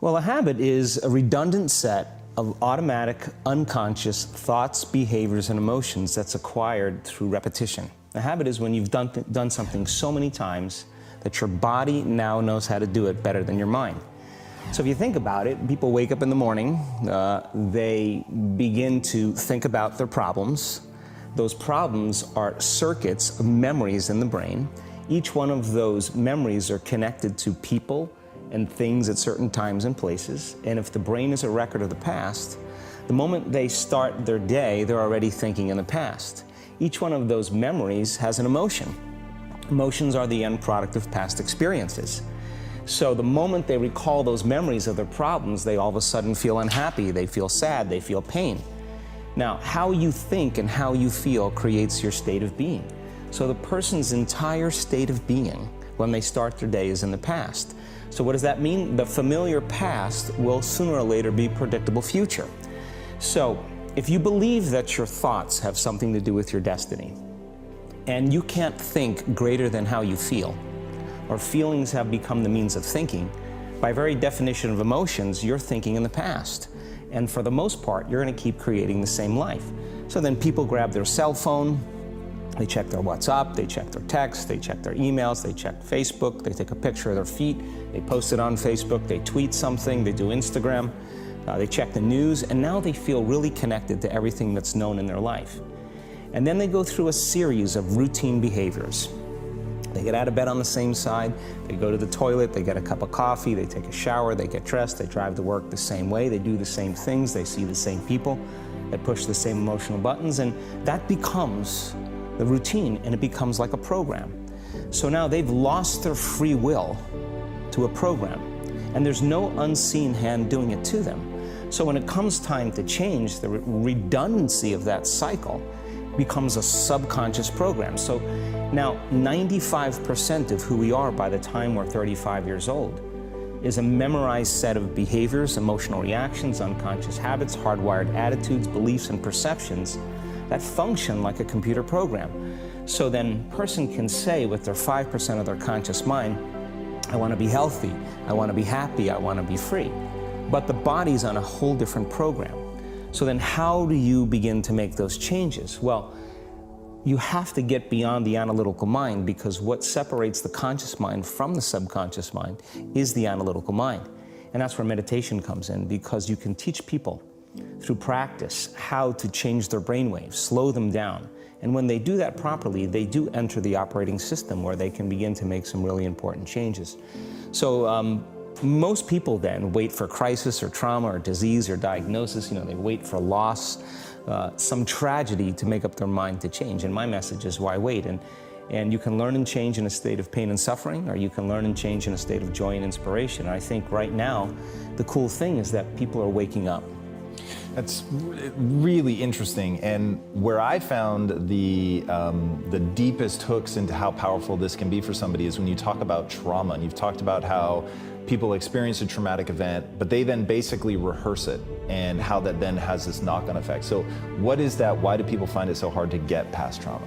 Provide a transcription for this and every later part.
Well, a habit is a redundant set of automatic, unconscious thoughts, behaviors, and emotions that's acquired through repetition. A habit is when you've done something so many times that your body now knows how to do it better than your mind. So if you think about it, people wake up in the morning, they begin to think about their problems. Those problems are circuits of memories in the brain. Each one of those memories are connected to people and things at certain times and places. And if the brain is a record of the past, the moment they start their day, they're already thinking in the past. Each one of those memories has an emotion. Emotions are the end product of past experiences. So the moment they recall those memories of their problems, they all of a sudden feel unhappy, they feel sad, they feel pain. Now, how you think and how you feel creates your state of being. So the person's entire state of being when they start their day is in the past. So what does that mean? The familiar past will sooner or later be predictable future. So if you believe that your thoughts have something to do with your destiny, and you can't think greater than how you feel, or feelings have become the means of thinking, by very definition of emotions, you're thinking in the past. And for the most part, you're going to keep creating the same life. So then people grab their cell phone, they check their WhatsApp, they check their texts, they check their emails, they check Facebook, they take a picture of their feet, they post it on Facebook, they tweet something, they do Instagram, they check the news, and now they feel really connected to everything that's known in their life. And then they go through a series of routine behaviors. They get out of bed on the same side, they go to the toilet, they get a cup of coffee, they take a shower, they get dressed, they drive to work the same way, they do the same things, they see the same people, they push the same emotional buttons, and that becomes the routine, and it becomes like a program. So now they've lost their free will to a program, and there's no unseen hand doing it to them. So when it comes time to change, the redundancy of that cycle becomes a subconscious program. So now 95% of who we are by the time we're 35 years old is a memorized set of behaviors, emotional reactions, unconscious habits, hardwired attitudes, beliefs, and perceptions that function like a computer program. So then a person can say with their 5% of their conscious mind, I want to be healthy, I want to be happy, I want to be free. But the body's on a whole different program. So then how do you begin to make those changes? Well, you have to get beyond the analytical mind, because what separates the conscious mind from the subconscious mind is the analytical mind. And that's where meditation comes in, because you can teach people through practice how to change their brainwaves, slow them down. And when they do that properly, they do enter the operating system where they can begin to make some really important changes. So most people then wait for crisis or trauma or disease or diagnosis. You know, they wait for loss, some tragedy to make up their mind to change. And my message is, why wait? And you can learn and change in a state of pain and suffering, or you can learn and change in a state of joy and inspiration. And I think right now, the cool thing is that people are waking up. That's really interesting, and where I found the deepest hooks into how powerful this can be for somebody is when you talk about trauma, and you've talked about how people experience a traumatic event, but they then basically rehearse it, and how that then has this knock-on effect. So what is that? Why do people find it so hard to get past trauma?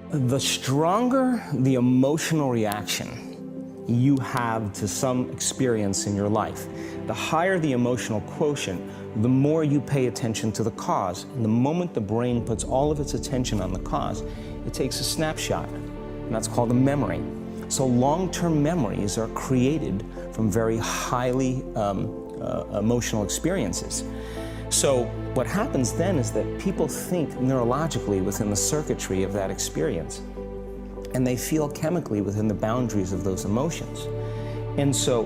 The stronger the emotional reaction you have to some experience in your life, the higher the emotional quotient, the more you pay attention to the cause. And the moment the brain puts all of its attention on the cause, it takes a snapshot, and that's called a memory. So long-term memories are created from very highly emotional experiences. So what happens then is that people think neurologically within the circuitry of that experience, and they feel chemically within the boundaries of those emotions. And so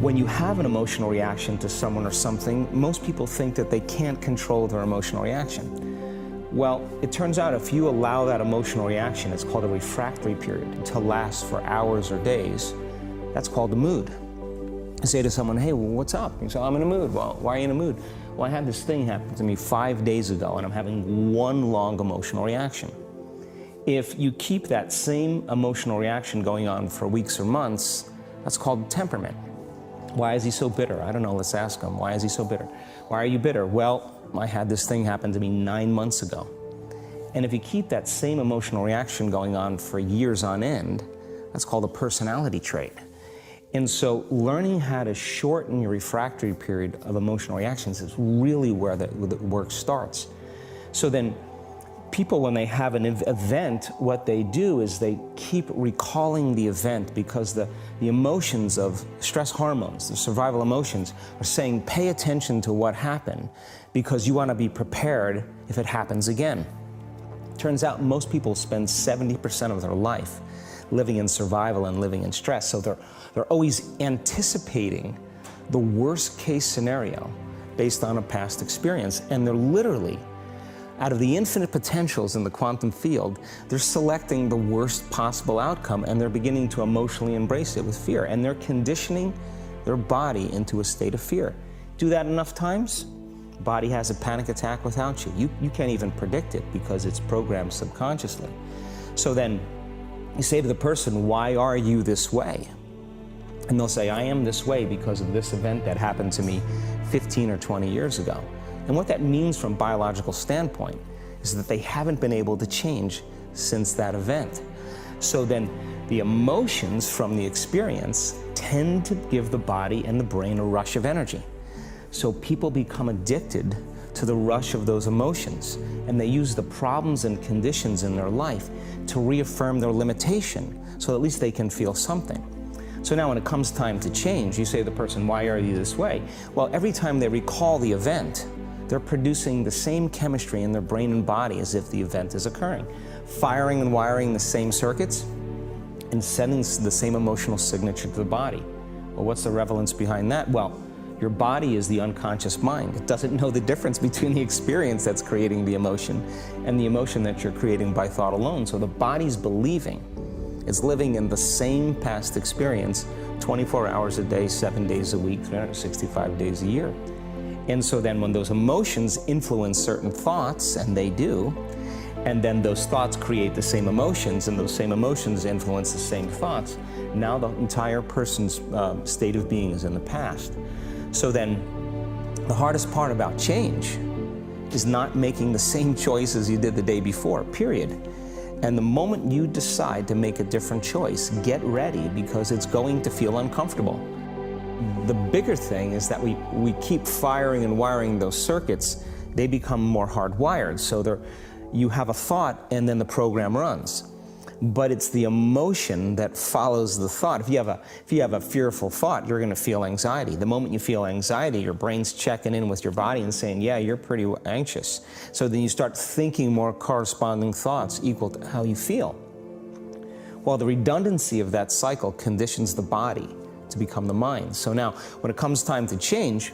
when you have an emotional reaction to someone or something, most people think that they can't control their emotional reaction. Well, it turns out if you allow that emotional reaction, it's called a refractory period, to last for hours or days, that's called the mood. I say to someone, hey, well, what's up? You say, I'm in a mood. Well, why are you in a mood? Well, I had this thing happen to me 5 days ago, and I'm having one long emotional reaction. If you keep that same emotional reaction going on for weeks or months, that's called temperament. Why is he so bitter? I don't know, let's ask him. Why is he so bitter? Why are you bitter? Well, I had this thing happen to me 9 months ago. And if you keep that same emotional reaction going on for years on end, that's called a personality trait. And so learning how to shorten your refractory period of emotional reactions is really where the work starts. So then people, when they have an event, what they do is they keep recalling the event because the emotions of stress hormones, the survival emotions, are saying pay attention to what happened because you want to be prepared if it happens again. Turns out most people spend 70% of their life living in survival and living in stress. So they're always anticipating the worst case scenario based on a past experience. And they're literally, out of the infinite potentials in the quantum field, they're selecting the worst possible outcome and they're beginning to emotionally embrace it with fear. And they're conditioning their body into a state of fear. Do that enough times, body has a panic attack without you. You can't even predict it because it's programmed subconsciously. So then you say to the person, why are you this way? And they'll say, I am this way because of this event that happened to me 15 or 20 years ago. And what that means from a biological standpoint is that they haven't been able to change since that event. So then the emotions from the experience tend to give the body and the brain a rush of energy. So people become addicted to the rush of those emotions, and they use the problems and conditions in their life to reaffirm their limitation, so at least they can feel something. So now when it comes time to change, you say to the person, why are you this way? Well, every time they recall the event, they're producing the same chemistry in their brain and body as if the event is occurring, firing and wiring the same circuits and sending the same emotional signature to the body. Well, what's the relevance behind that? Well, your body is the unconscious mind. It doesn't know the difference between the experience that's creating the emotion and the emotion that you're creating by thought alone. So the body's believing it's living in the same past experience 24 hours a day, 7 days a week, 365 days a year. And so then when those emotions influence certain thoughts, and they do, and then those thoughts create the same emotions, and those same emotions influence the same thoughts, now the entire person's state of being is in the past. So then the hardest part about change is not making the same choices you did the day before, period. And the moment you decide to make a different choice, get ready because it's going to feel uncomfortable. The bigger thing is that we keep firing and wiring those circuits. They become more hardwired. So you have a thought and then the program runs. But it's the emotion that follows the thought. If you have a fearful thought, you're going to feel anxiety. The moment you feel anxiety, your brain's checking in with your body and saying, yeah, you're pretty anxious. So then you start thinking more corresponding thoughts equal to how you feel. Well, the redundancy of that cycle conditions the body to become the mind. So now, when it comes time to change,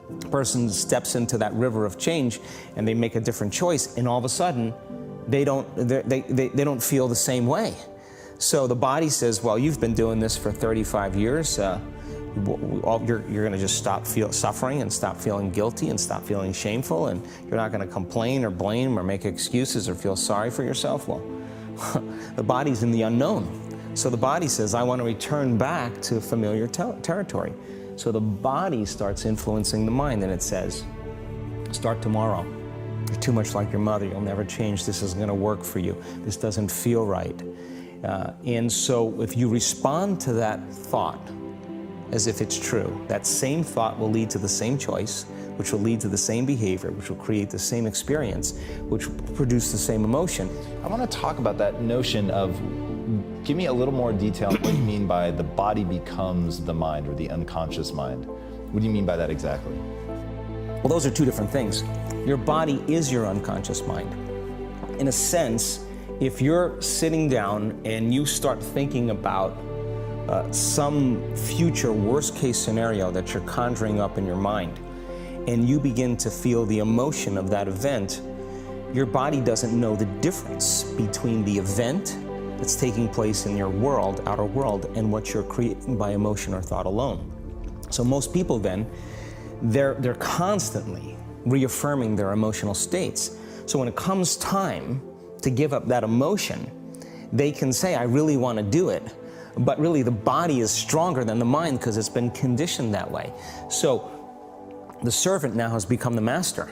a person steps into that river of change and they make a different choice, and all of a sudden, they don't feel the same way. So the body says, well, you've been doing this for 35 years. You're going to just stop suffering and stop feeling guilty and stop feeling shameful, and you're not going to complain or blame or make excuses or feel sorry for yourself. Well, the body's in the unknown. So the body says, I want to return back to familiar territory. So the body starts influencing the mind, and it says, start tomorrow. You're too much like your mother. You'll never change. This isn't going to work for you. This doesn't feel right. And so if you respond to that thought as if it's true, that same thought will lead to the same choice, which will lead to the same behavior, which will create the same experience, which will produce the same emotion. I want to talk about that notion of, give me a little more detail on what you mean by the body becomes the mind or the unconscious mind. What do you mean by that exactly? Well, those are two different things. Your body is your unconscious mind. In a sense, if you're sitting down and you start thinking about some future worst case scenario that you're conjuring up in your mind, and you begin to feel the emotion of that event, your body doesn't know the difference between the event that's taking place in your world, outer world, and what you're creating by emotion or thought alone. So most people then, they're constantly reaffirming their emotional states. So when it comes time to give up that emotion, they can say, I really want to do it. But really the body is stronger than the mind because it's been conditioned that way. So the servant now has become the master.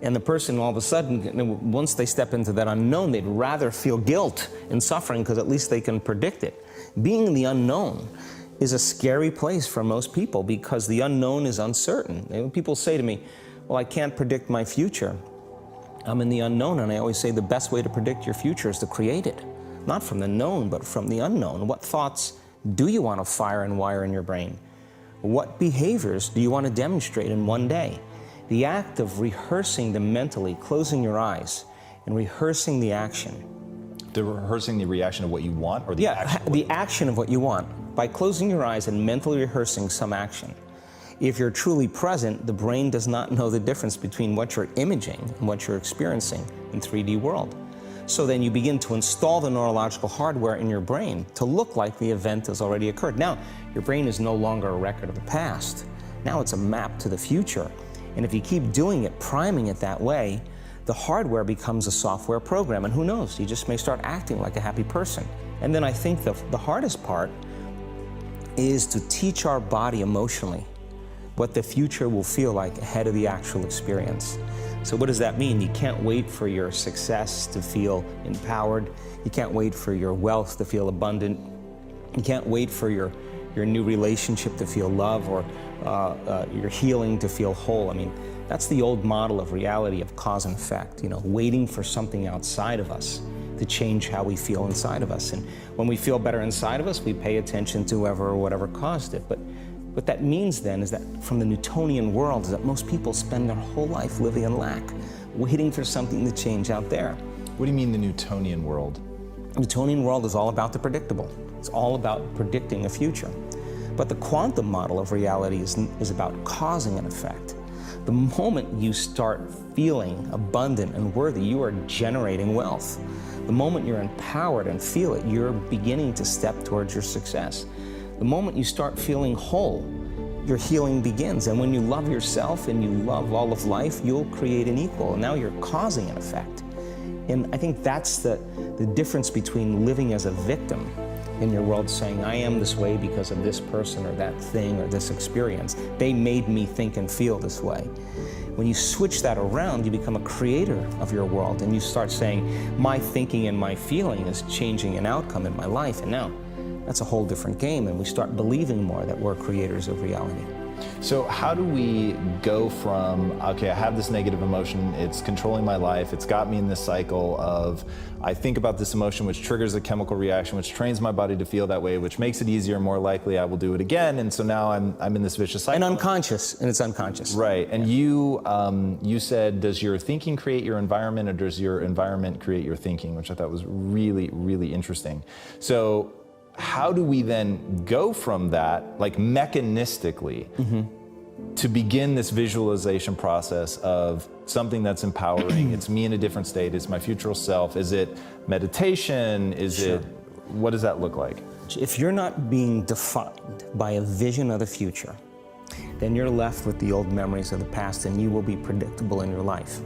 And the person all of a sudden, once they step into that unknown, they'd rather feel guilt and suffering because at least they can predict it. Being in the unknown is a scary place for most people because the unknown is uncertain. And when people say to me, well, I can't predict my future, I'm in the unknown, and I always say the best way to predict your future is to create it. Not from the known, but from the unknown. What thoughts do you want to fire and wire in your brain? What behaviors do you want to demonstrate in one day? The act of rehearsing them mentally, closing your eyes, and rehearsing the action. Rehearsing the reaction of what you want, or the action? The action of what you want. By closing your eyes and mentally rehearsing some action. If you're truly present, the brain does not know the difference between what you're imaging and what you're experiencing in 3D world. So then you begin to install the neurological hardware in your brain to look like the event has already occurred. Now, your brain is no longer a record of the past. Now it's a map to the future. And if you keep doing it, priming it that way, the hardware becomes a software program. And who knows, you just may start acting like a happy person. And then I think the hardest part is to teach our body emotionally what the future will feel like ahead of the actual experience. So what does that mean? You can't wait for your success to feel empowered. You can't wait for your wealth to feel abundant. You can't wait for your new relationship to feel love, or your healing to feel whole. I mean, that's the old model of reality, of cause and effect, waiting for something outside of us to change how we feel inside of us. And when we feel better inside of us, we pay attention to whoever or whatever caused it. But what that means then is that from the Newtonian world is that most people spend their whole life living in lack, waiting for something to change out there. What do you mean the Newtonian world? The Newtonian world is all about the predictable. It's all about predicting a future. But the quantum model of reality is about causing an effect. The moment you start feeling abundant and worthy, you are generating wealth. The moment you're empowered and feel it, you're beginning to step towards your success. The moment you start feeling whole, your healing begins. And when you love yourself and you love all of life, you'll create an equal. And now you're causing an effect. And I think that's the difference between living as a victim in your world, saying, I am this way because of this person or that thing or this experience. They made me think and feel this way. When you switch that around, you become a creator of your world, and you start saying, my thinking and my feeling is changing an outcome in my life. And now, that's a whole different game, and we start believing more that we're creators of reality. So how do we go from, okay, I have this negative emotion, it's controlling my life, it's got me in this cycle of, I think about this emotion, which triggers a chemical reaction, which trains my body to feel that way, which makes it easier, more likely I will do it again, and so now I'm in this vicious cycle. And it's unconscious. Right, and you said, does your thinking create your environment, or does your environment create your thinking, which I thought was really, really interesting. So how do we then go from that, like mechanistically, to begin this visualization process of something that's empowering? It's me in a different state, it's my future self. Is it meditation? What does that look like? If you're not being defined by a vision of the future, then you're left with the old memories of the past, and you will be predictable in your life.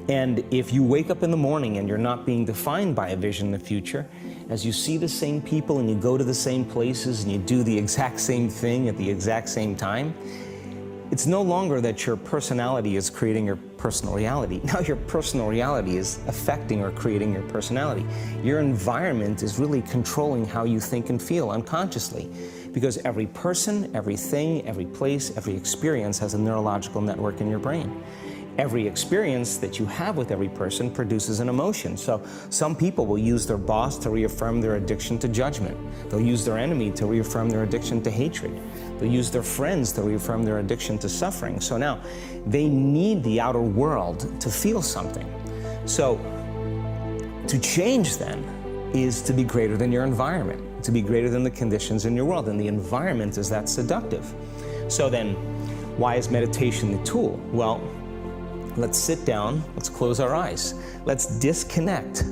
And if you wake up in the morning and you're not being defined by a vision of the future, as you see the same people and you go to the same places and you do the exact same thing at the exact same time, it's no longer that your personality is creating your personal reality. Now your personal reality is affecting or creating your personality. Your environment is really controlling how you think and feel unconsciously, because every person, everything, every place, every experience has a neurological network in your brain. Every experience that you have with every person produces an emotion. So some people will use their boss to reaffirm their addiction to judgment. They'll use their enemy to reaffirm their addiction to hatred. They'll use their friends to reaffirm their addiction to suffering. So now they need the outer world to feel something. So to change then is to be greater than your environment, to be greater than the conditions in your world. And the environment is that seductive. So then why is meditation the tool? Well, let's sit down, let's close our eyes. Let's disconnect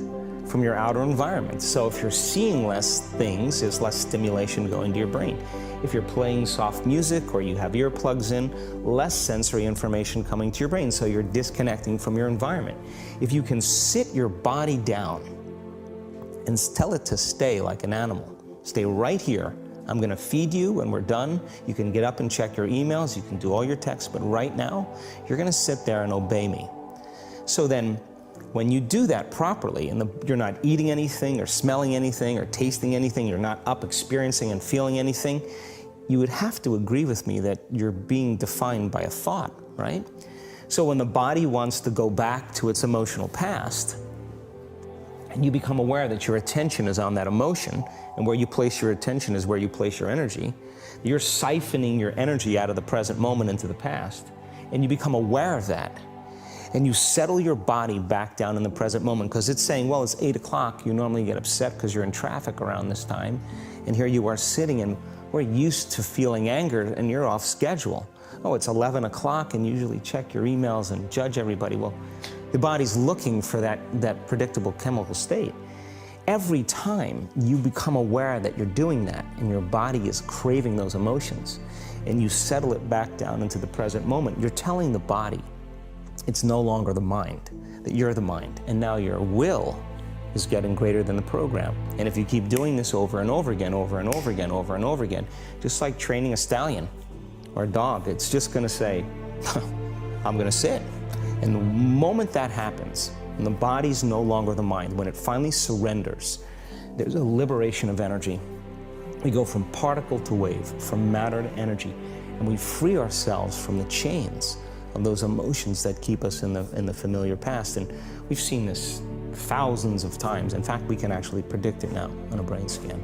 from your outer environment. So if you're seeing less things, there's less stimulation going to your brain. If you're playing soft music or you have earplugs in, less sensory information coming to your brain, so you're disconnecting from your environment. If you can sit your body down and tell it to stay like an animal, stay right here. I'm going to feed you when we're done. You can get up and check your emails. You can do all your texts. But right now, you're going to sit there and obey me. So then, When you do that properly, and you're not eating anything or smelling anything or tasting anything, you're not up experiencing and feeling anything, you would have to agree with me that you're being defined by a thought, right? So when the body wants to go back to its emotional past, and you become aware that your attention is on that emotion, and where you place your attention is where you place your energy, you're siphoning your energy out of the present moment into the past, and you become aware of that. And you settle your body back down in the present moment, because it's saying, well, it's 8 o'clock. You normally get upset because you're in traffic around this time. And here you are sitting, and we're used to feeling anger, and you're off schedule. Oh, it's 11 o'clock, and you usually check your emails and judge everybody. Well, the body's looking for that predictable chemical state. Every time you become aware that you're doing that, and your body is craving those emotions, and you settle it back down into the present moment, you're telling the body, it's no longer the mind, that you're the mind, and now your will is getting greater than the program. And if you keep doing this over and over again, over and over again, over and over again, just like training a stallion or a dog, it's just gonna say, I'm gonna sit. And the moment that happens, and the body's no longer the mind, when it finally surrenders, there's a liberation of energy. We go from particle to wave, from matter to energy, and we free ourselves from the chains of those emotions that keep us in the familiar past. And we've seen this thousands of times. In fact, we can actually predict it now on a brain scan.